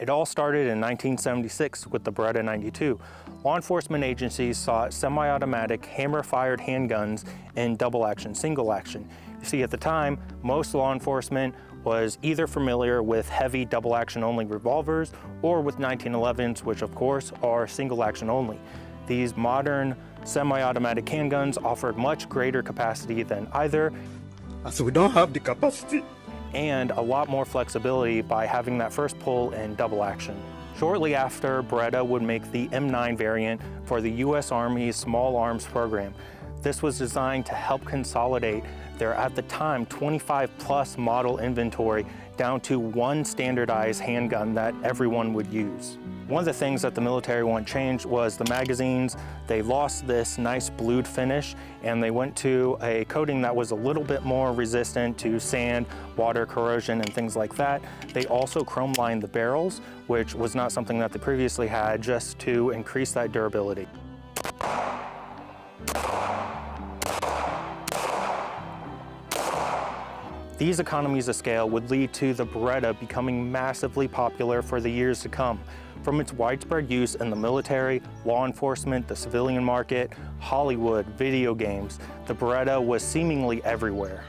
It all started in 1976 with the Beretta 92. Law enforcement agencies sought semi-automatic hammer-fired handguns in double action, single action. You see, at the time, most law enforcement was either familiar with heavy double action only revolvers or with 1911s, which of course are single action only. These modern semi-automatic handguns offered much greater capacity than either. So we don't have the capacity. And a lot more flexibility by having that first pull in double action. Shortly after, Beretta would make the M9 variant for the US Army's Small Arms program. This was designed to help consolidate their, at the time, 25+ model inventory down to one standardized handgun that everyone would use. One of the things that the military wanted changed was the magazines. They lost this nice blued finish and they went to a coating that was a little bit more resistant to sand, water, corrosion, and things like that. They also chrome lined the barrels, which was not something that they previously had, just to increase that durability. These economies of scale would lead to the Beretta becoming massively popular for the years to come. From its widespread use in the military, law enforcement, the civilian market, Hollywood, video games, the Beretta was seemingly everywhere.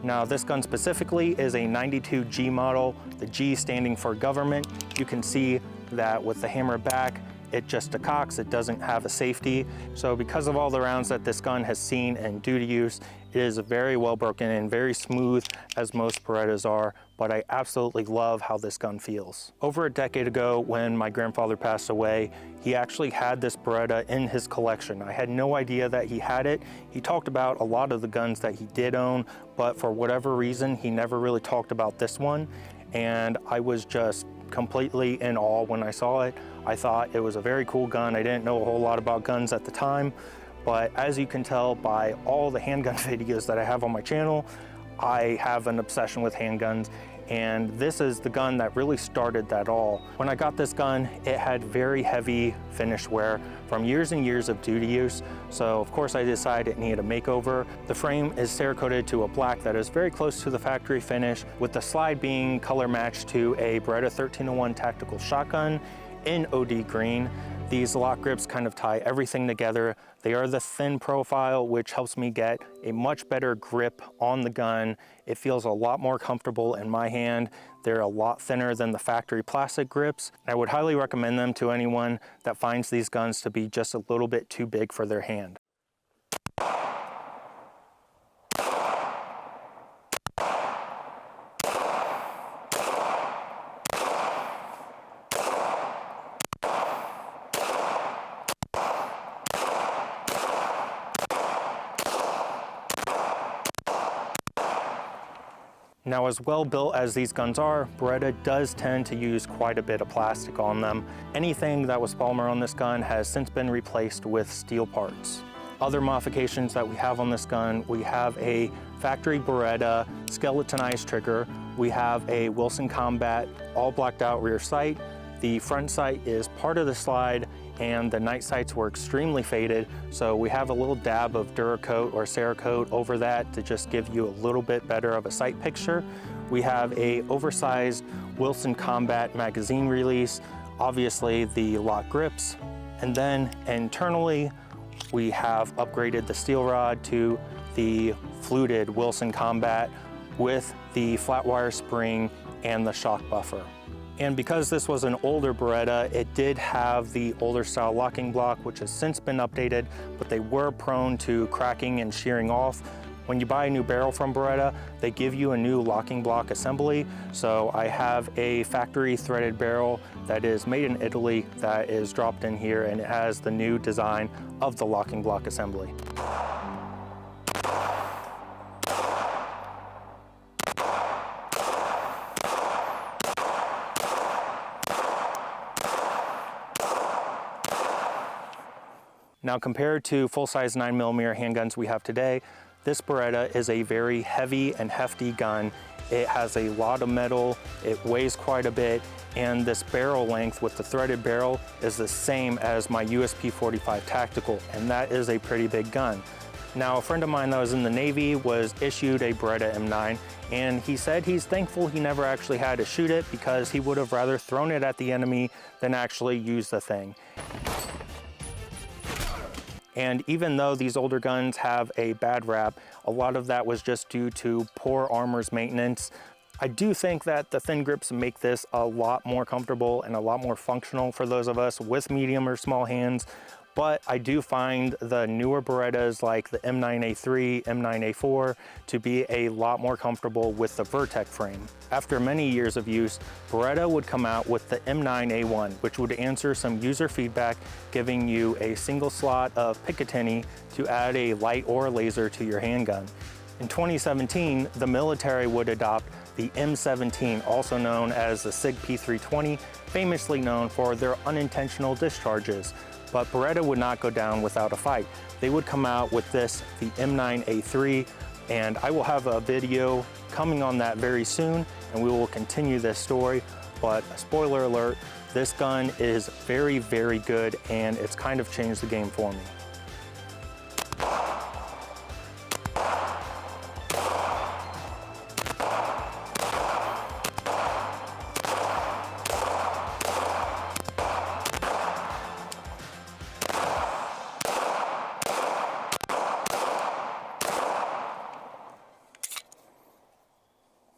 Now, this gun specifically is a 92G model, the G standing for government. You can see that with the hammer back, it just decocks, it doesn't have a safety. So because of all the rounds that this gun has seen in duty use, it is very well broken and very smooth, as most Berettas are, but I absolutely love how this gun feels. Over a decade ago, when my grandfather passed away, he actually had this Beretta in his collection. I had no idea that he had it. He talked about a lot of the guns that he did own, but for whatever reason, he never really talked about this one. And I was just completely in awe when I saw it. I thought it was a very cool gun. I didn't know a whole lot about guns at the time, but as you can tell by all the handgun videos that I have on my channel, I have an obsession with handguns, and this is the gun that really started that all. When I got this gun, it had very heavy finish wear from years and years of duty use, so of course I decided it needed a makeover. The frame is Cerakoted to a black that is very close to the factory finish, with the slide being color matched to a Beretta 1301 tactical shotgun in OD green. These lock grips kind of tie everything together. They are the thin profile, which helps me get a much better grip on the gun. It feels a lot more comfortable in my hand. They're a lot thinner than the factory plastic grips. I would highly recommend them to anyone that finds these guns to be just a little bit too big for their hand. Now, as well built as these guns are, Beretta does tend to use quite a bit of plastic on them. Anything that was polymer on this gun has since been replaced with steel parts. Other modifications that we have on this gun, we have a factory Beretta skeletonized trigger. We have a Wilson Combat all blacked out rear sight. The front sight is part of the slide, and the night sights were extremely faded, so we have a little dab of Duracoat or Cerakote over that to just give you a little bit better of a sight picture. We have a oversized Wilson Combat magazine release, obviously the lock grips, and then internally we have upgraded the steel rod to the fluted Wilson Combat with the flat wire spring and the shock buffer. And because this was an older Beretta, it did have the older style locking block, which has since been updated, but they were prone to cracking and shearing off. When you buy a new barrel from Beretta, they give you a new locking block assembly. So I have a factory threaded barrel that is made in Italy that is dropped in here, and it has the new design of the locking block assembly. Now, compared to full-size 9mm handguns we have today, this Beretta is a very heavy and hefty gun. It has a lot of metal, it weighs quite a bit, and this barrel length with the threaded barrel is the same as my USP 45 Tactical, and that is a pretty big gun. Now, a friend of mine that was in the Navy was issued a Beretta M9, and he said he's thankful he never actually had to shoot it because he would have rather thrown it at the enemy than actually use the thing. And even though these older guns have a bad rap, a lot of that was just due to poor armor's maintenance. I do think that the thin grips make this a lot more comfortable and a lot more functional for those of us with medium or small hands. But I do find the newer Berettas like the M9A3, M9A4 to be a lot more comfortable with the Vertec frame. After many years of use, Beretta would come out with the M9A1, which would answer some user feedback, giving you a single slot of Picatinny to add a light or a laser to your handgun. In 2017, the military would adopt the M17, also known as the SIG P320, famously known for their unintentional discharges. But Beretta would not go down without a fight. They would come out with this, the M9A3, and I will have a video coming on that very soon, and we will continue this story. But spoiler alert, this gun is very, very good, and it's kind of changed the game for me.